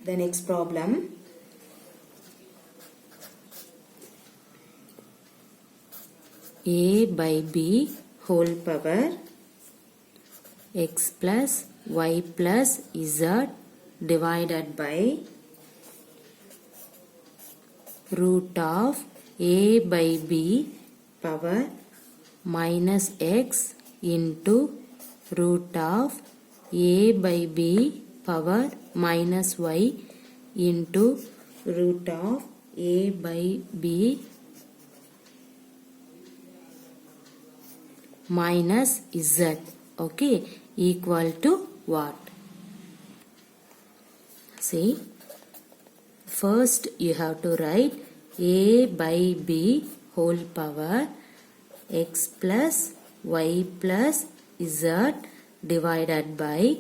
The next problem. A by B whole power x plus y plus z divided by root of a by b power minus x into root of a by b power minus y into root of a by b minus z, okay, equal to what? See, first you have to write a by b whole power x plus y plus z divided by,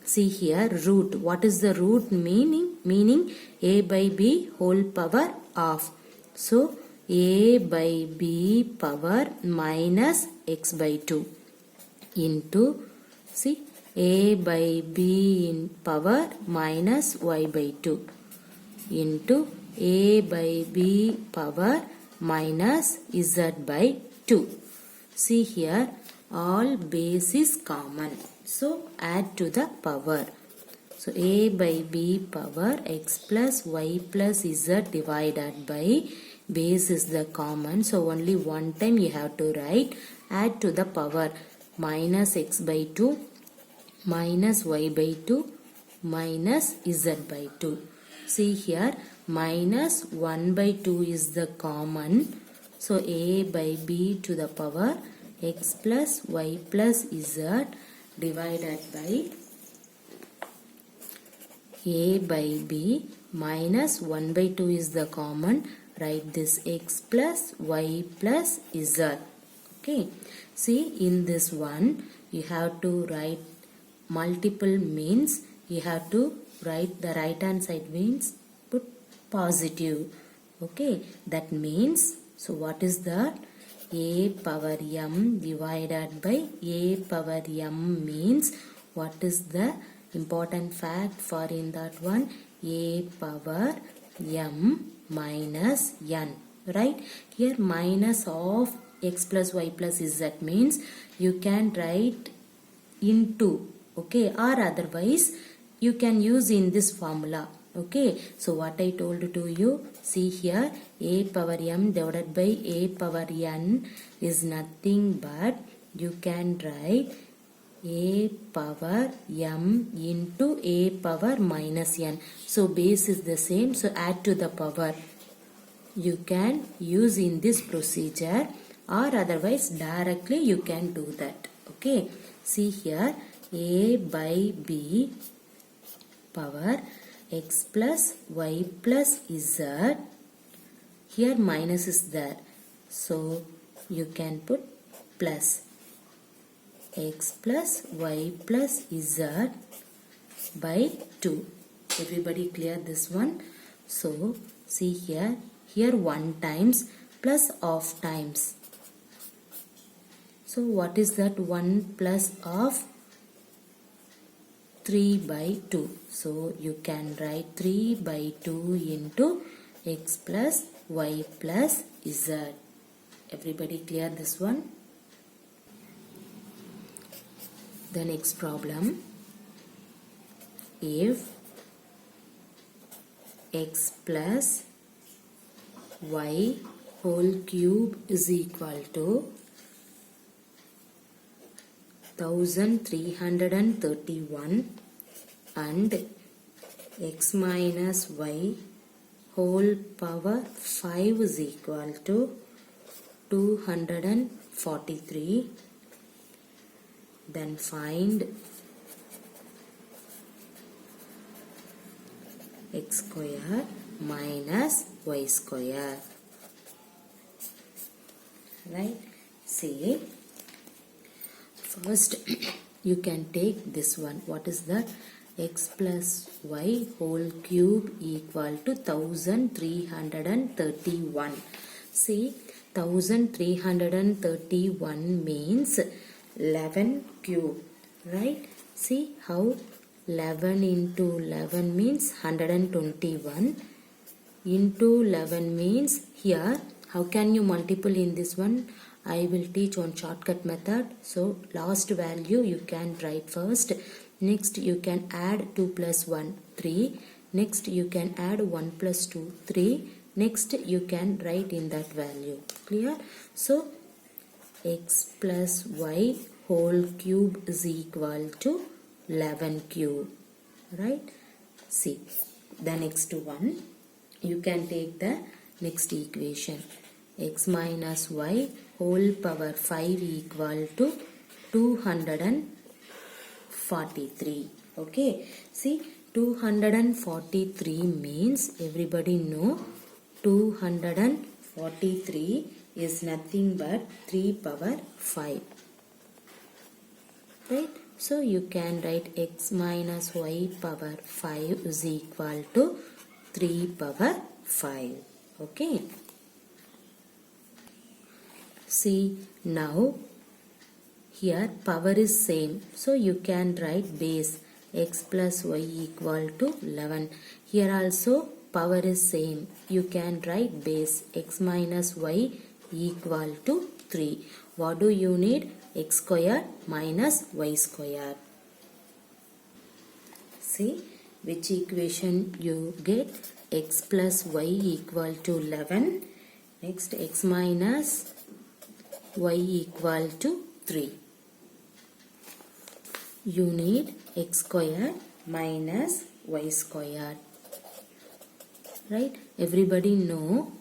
see here, root. What is the root meaning? Meaning a by b whole power of. So a by b power minus x by 2 into, see, a by b in power minus y by 2 into a by b power minus z by 2. See here, all base is common. So add to the power. So a by b power x plus y plus z divided by, base is the common. So only one time you have to write, add to the power, minus x by 2 minus y by 2 minus z by 2. See here, minus 1 by 2 is the common. So a by b to the power x plus y plus z divided by a by b minus 1 by 2 is the common. Write this x plus y plus z. Okay. See, in this one you have to write multiple, means you have to write the right hand side means put positive. Okay. That means, so what is that? A power m divided by a power m means, what is the important fact for in that one? A power m minus n, right? Here minus of x plus y plus z means you can write into, okay, or otherwise you can use in this formula. Okay, so what I told to you, see here, a power m divided by a power n is nothing but you can write a power m into a power minus n. So base is the same, so add to the power. You can use in this procedure or otherwise directly you can do that. Okay, see here, a by b power x plus y plus z, here minus is there, so you can put plus x plus y plus z by 2. Everybody clear this one? So see here, here 1 times plus of times. So what is that? 1 plus of 3 by 2. So you can write 3 by 2 into x plus y plus z. Everybody clear this one? The next problem. If x plus y whole cube is equal to 1331 and x minus y whole power 5 is equal to 243, then find x square minus y square. Right? See, first you can take this one. What is that? X plus y whole cube equal to 1331. See, 1331 means 11 cube, right? See how 11 into 11 means 121. Into 11 means here, how can you multiple in this one? I will teach on shortcut method. So last value you can write first. Next you can add 2 plus 1, 3. Next you can add 1 plus 2, 3. Next you can write in that value. Clear? So x plus y whole cube is equal to 11 cube. Right? See the next one. You can take the next equation. X minus y whole power 5 equal to 243. Okay. See, 243 means everybody know 243 is nothing but 3 power 5. Right? So you can write x minus y power 5 is equal to 3 power 5. Okay. See, now here power is same. So you can write base x plus y equal to 11. Here also power is same. You can write base x minus y equal to 3. What do you need? X square minus y square. See which equation you get? X plus y equal to 11. Next x minus y equal to 3. You need x square minus y square. Right? Everybody know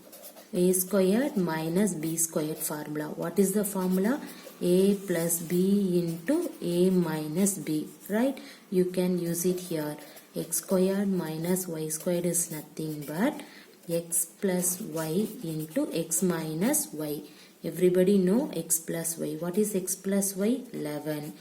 a squared minus b squared formula. What is the formula? A plus b into a minus b. Right? You can use it here. X squared minus y squared is nothing but x plus y into x minus y. Everybody know x plus y. What is x plus y? 11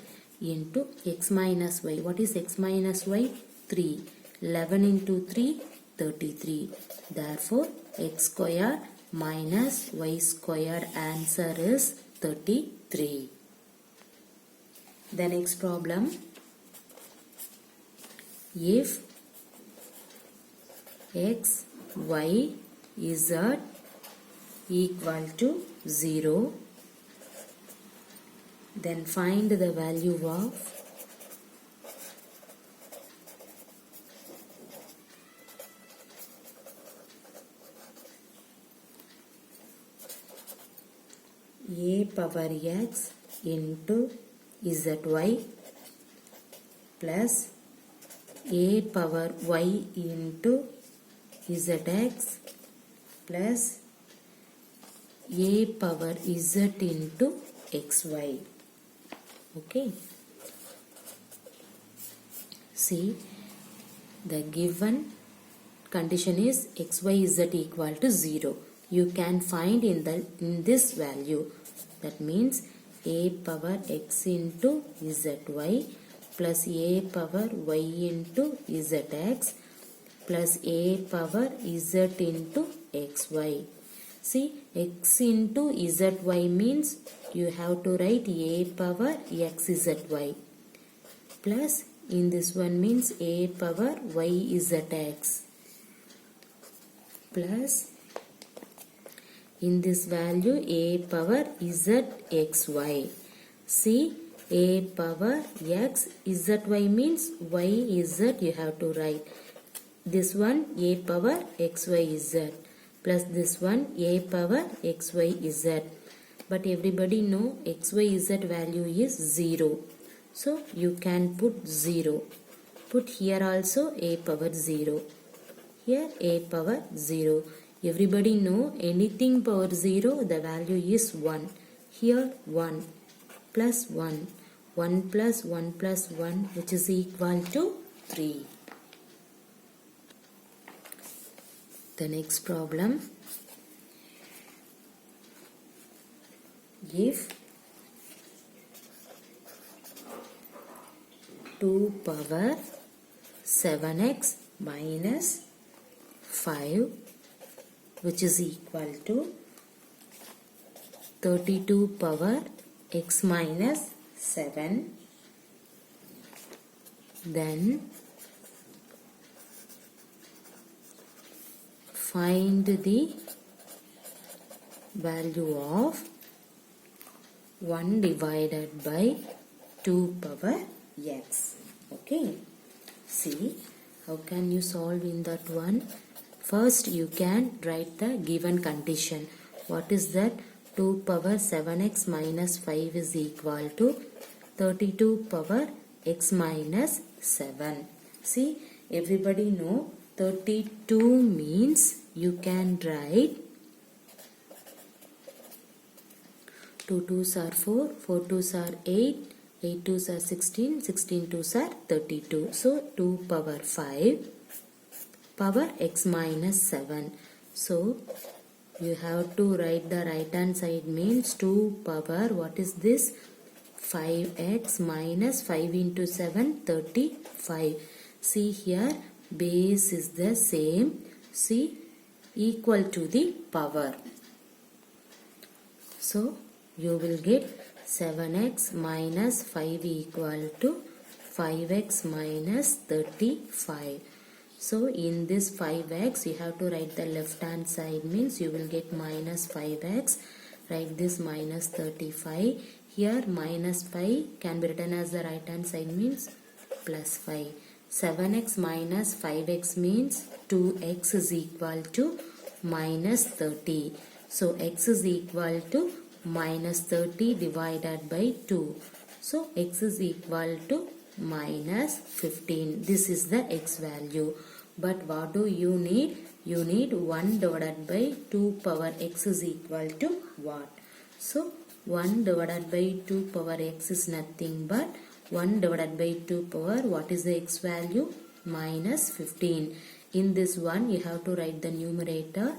into x minus y. What is x minus y? 3. 11 into 3, 33. Therefore, x square minus y square answer is 33. The next problem. If x, y, z equal to 0, then find the value of a power x into zy plus a power y into zx plus a power z into xy. Okay. See, the given condition is x, y, z equal to 0. You can find in this value. That means a power x into zy plus a power y into zx plus a power z into xy. See, x into zy means you have to write a power xzy plus in this one means a power yzx plus in this value a power zxy. See, a power x zy means yz you have to write. This one a power xyz plus this one a power xyz. But everybody know xyz value is 0. So you can put 0. Put here also a power 0. Here a power 0. Everybody know anything power 0 the value is 1. Here 1 plus 1. 1 plus 1 plus 1 which is equal to 3. The next problem. If 2 power 7x minus 5 which is equal to 32 power x minus 7, then find the value of 1 divided by 2 power x. Okay. See, how can you solve in that one? First, you can write the given condition. What is that? 2 power 7x minus 5 is equal to 32 power x minus 7. See, everybody know 32 means you can write 2 2s are 4, 4 2s are 8, 8 2s are 16, 16 2s are 32. So 2 power 5 power x minus 7. So you have to write the right hand side means 2 power, what is this? 5x minus 5 into 7, 35. See here, base is the same. See, equal to the power. So you will get 7x minus 5 equal to 5x minus 35. So in this 5x you have to write the left hand side means you will get minus 5x. Write this minus 35. Here minus 5 can be written as the right hand side means plus 5. 7x minus 5x means 2x is equal to minus 30. So x is equal to minus 30 divided by 2. So x is equal to minus 15. This is the x value. But what do you need? You need 1 divided by 2 power x is equal to what? So 1 divided by 2 power x is nothing but 1 divided by 2 power, what is the x value? Minus 15. In this one you have to write the numerator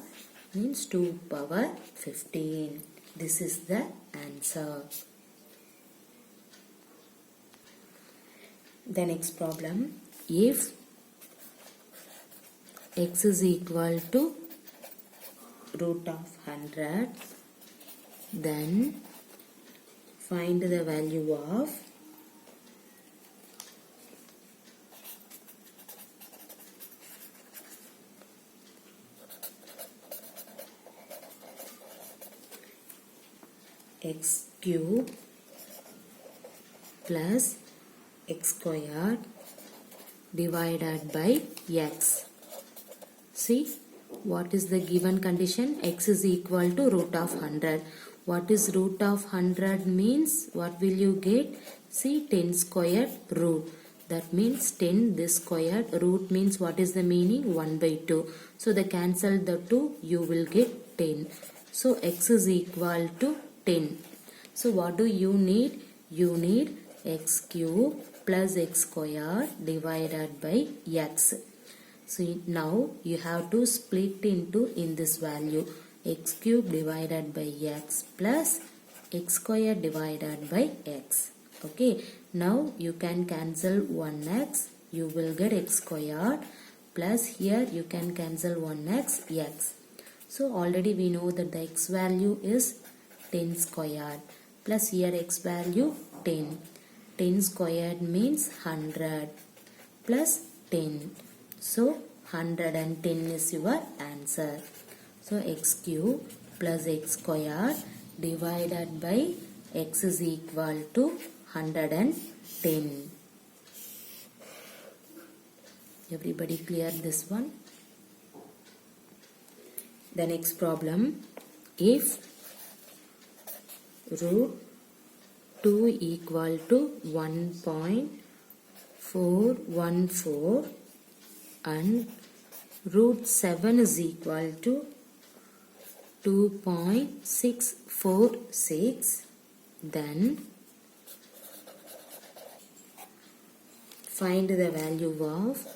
means 2 power 15. This is the answer. The next problem, if x is equal to root of 100, then find the value of x cube plus x squared divided by x. See, what is the given condition? X is equal to root of 100. What is root of 100 means? What will you get? See, 10 squared root. That means 10 this squared root means what is the meaning? 1 by 2. So the cancel the 2, you will get 10. So x is equal to 10. So what do you need? You need x cube plus x squared divided by x. So now you have to split into in this value x cube divided by x plus x squared divided by x. Okay, now you can cancel 1x, you will get x squared plus here you can cancel 1x x. So already we know that the x value is 10 squared plus here x value 10. 10 squared means 100 plus 10. So 110 is your answer. So x cube plus x squared divided by x is equal to 110. Everybody clear this one? The next problem, if root 2 equal to 1.414 and root 7 is equal to 2.646, then find the value of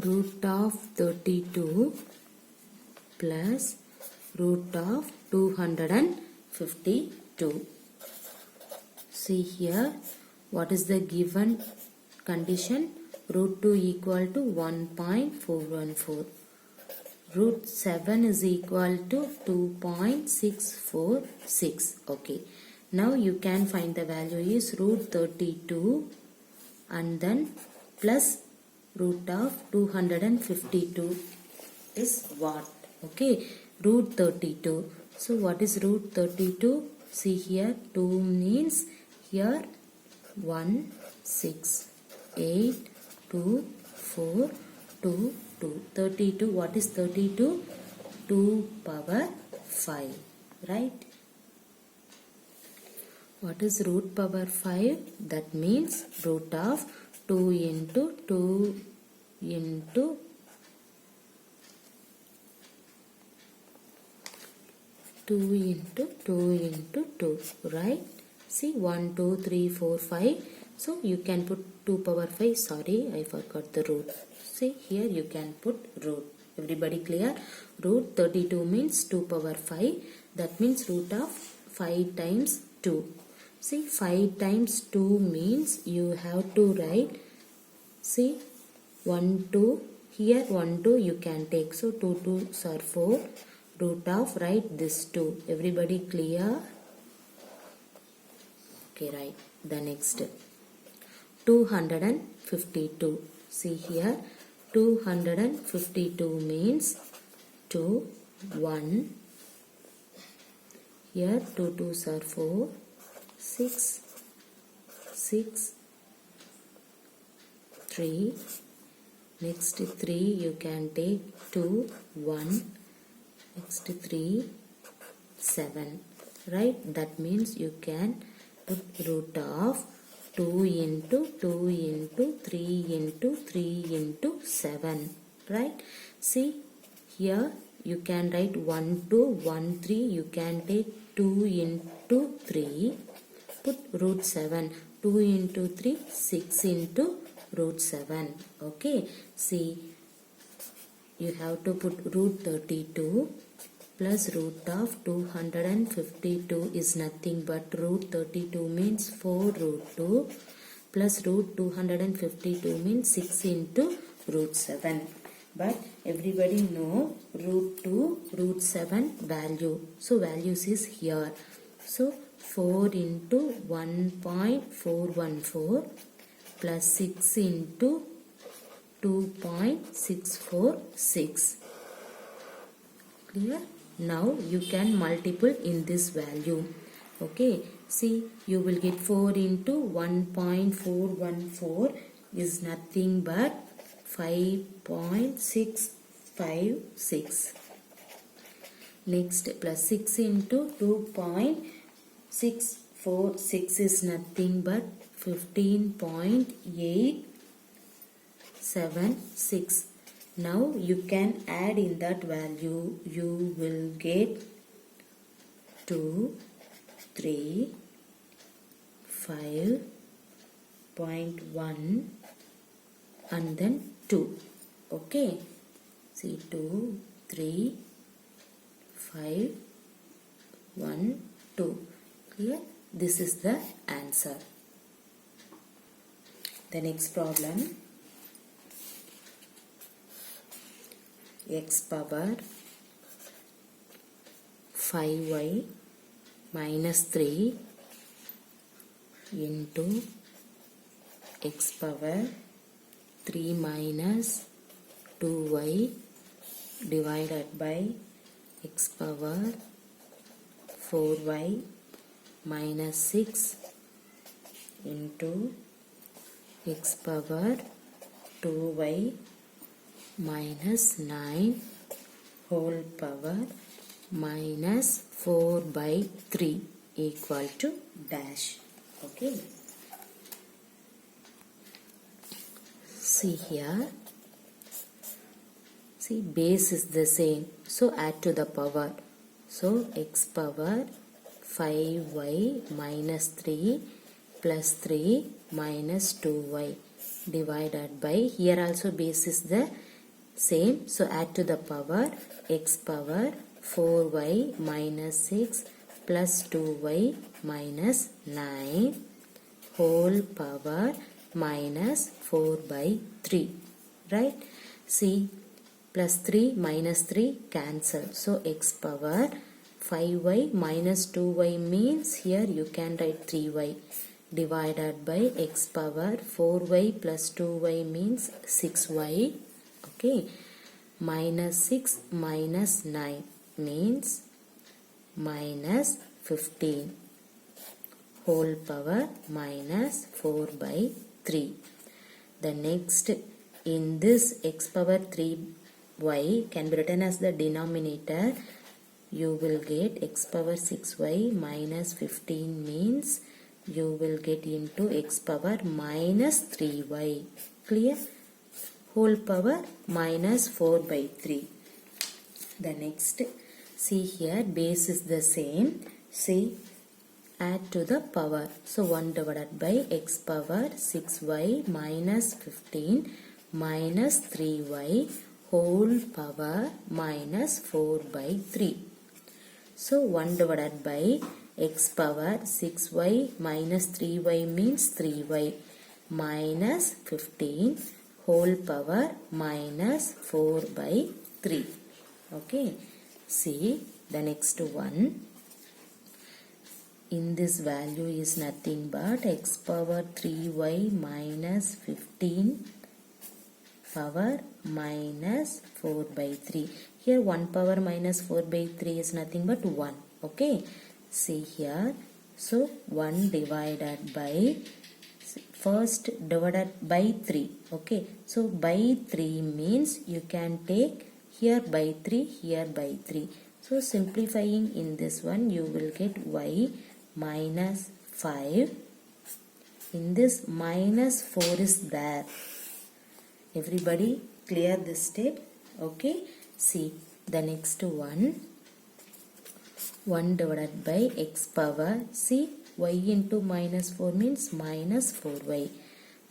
root of 32 plus root of 252. See here, what is the given condition? Root 2 equal to 1.414. Root 7 is equal to 2.646. Okay. Now you can find the value is root 32 and then plus root of 252 is what? Okay, root 32. So what is root 32? See here, 2 means here 1, 6, 8, 2, 4, 2, 2. 32, what is 32? 2 power 5, right? What is root power 5? That means root of 2 into 2 into 2 into 2 into 2, right? See 1, 2, 3, 4, 5. So you can put 2 power 5. Sorry, I forgot the root. See here you can put root. Everybody clear? Root 32 means 2 power 5. That means root of 5 times 2. See 5 times 2 means you have to write, see 1, 2, here 1, 2 you can take. So 2 2s are 4. Root of, write this 2. Everybody clear? Okay, right. The next 252. See here 252 means 2, 1. Here 2 2s are 4. 6, 6, 3. Next 3 you can take 2, 1. Next 3, 7. Right? That means you can put root of 2 into 2 into 3 into 3 into 7. Right? See here you can write 1 2 1 3. You can take 2 into 3. Put root 7. 2 into 3, 6 into root 7. Okay. See, you have to put root 32 plus root of 252 is nothing but root 32 means 4 root 2 plus root 252 means 6 into root 7. But everybody know root 2, root 7 value. So values is here. So 4 into 1.414 plus 6 into 2.646. Clear? Now you can multiple in this value. Okay. See, you will get 4 into 1.414 is nothing but 5.656. Next, plus 6 into 2.646 is nothing but 15.876. Now you can add in that value. You will get 2, 3, 5.1 and then 2. Okay. See 2, 3, 5, 1, 2. Clear? This is the answer. The next problem. X power 5y minus 3 into x power 3 minus 2y divided by x power 4y minus 6 into x power 2y minus 9 whole power minus 4 by 3 equal to dash. Okay. See here. See, base is the same. So add to the power. So x power 5y minus 3 plus 3 minus 2y divided by, here also base is the same. So add to the power x power 4y minus 6 plus 2y minus 9 whole power minus 4 by 3. Right? See, plus 3 minus 3 cancel. So x power 5y minus 2y means here you can write 3y divided by x power 4y plus 2y means 6y. Okay, minus 6 minus 9 means minus 15 whole power minus 4 by 3. The next, in this x power 3y can be written as the denominator. You will get x power 6y minus 15 means you will get into x power minus 3y. Clear? Whole power minus 4 by 3. The next, see here base is the same. See, add to the power. So 1 divided by x power 6y minus 15 minus 3y whole power minus 4 by 3. So 1 divided by x power 6y minus 3y means 3y minus 15 whole power minus 4 by 3. Okay. See the next one. In this value is nothing but x power 3y minus 15 power minus 4 by 3. Here 1 power minus 4 by 3 is nothing but 1. Okay. See here. So 1 divided by, first divided by 3. Okay. So by 3 means you can take here by 3, here by 3. So simplifying in this one you will get y minus 5. In this minus 4 is there. Everybody clear this step? Okay. See the next one. 1 divided by x power. See, y into minus 4 means minus 4y.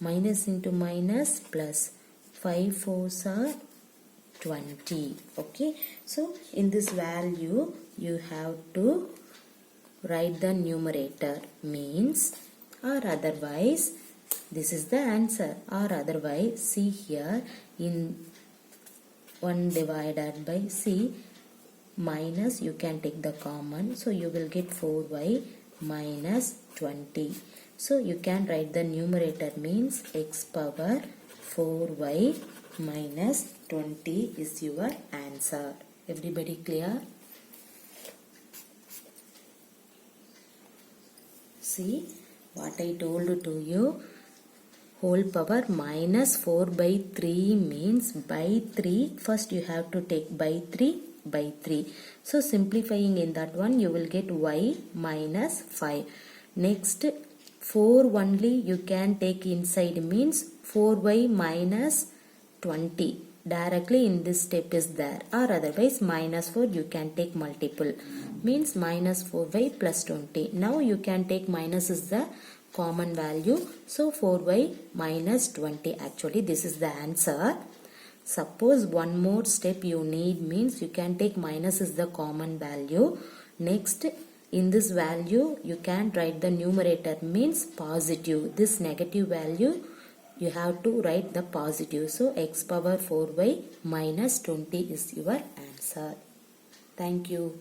Minus into minus plus 5 4s are 20. Okay. So in this value you have to write the numerator means, or otherwise this is the answer, or otherwise see here in 1 divided by c minus you can take the common, so you will get 4y minus 20. So you can write the numerator means x power 4y minus 20 is your answer. Everybody clear? See what I told to you. Whole power minus 4 by 3 means by 3. First you have to take by 3 by 3. So simplifying in that one you will get y minus 5. Next 4 only you can take inside means 4y minus 20. Directly in this step is there, or otherwise minus 4 you can take multiple means minus 4y plus 20. Now you can take minus is the common value, so 4y minus 20. Actually this is the answer. Suppose one more step you need means you can take minus is the common value. Next in this value you can write the numerator means positive. This negative value you have to write the positive. So x power 4y minus 20 is your answer. Thank you.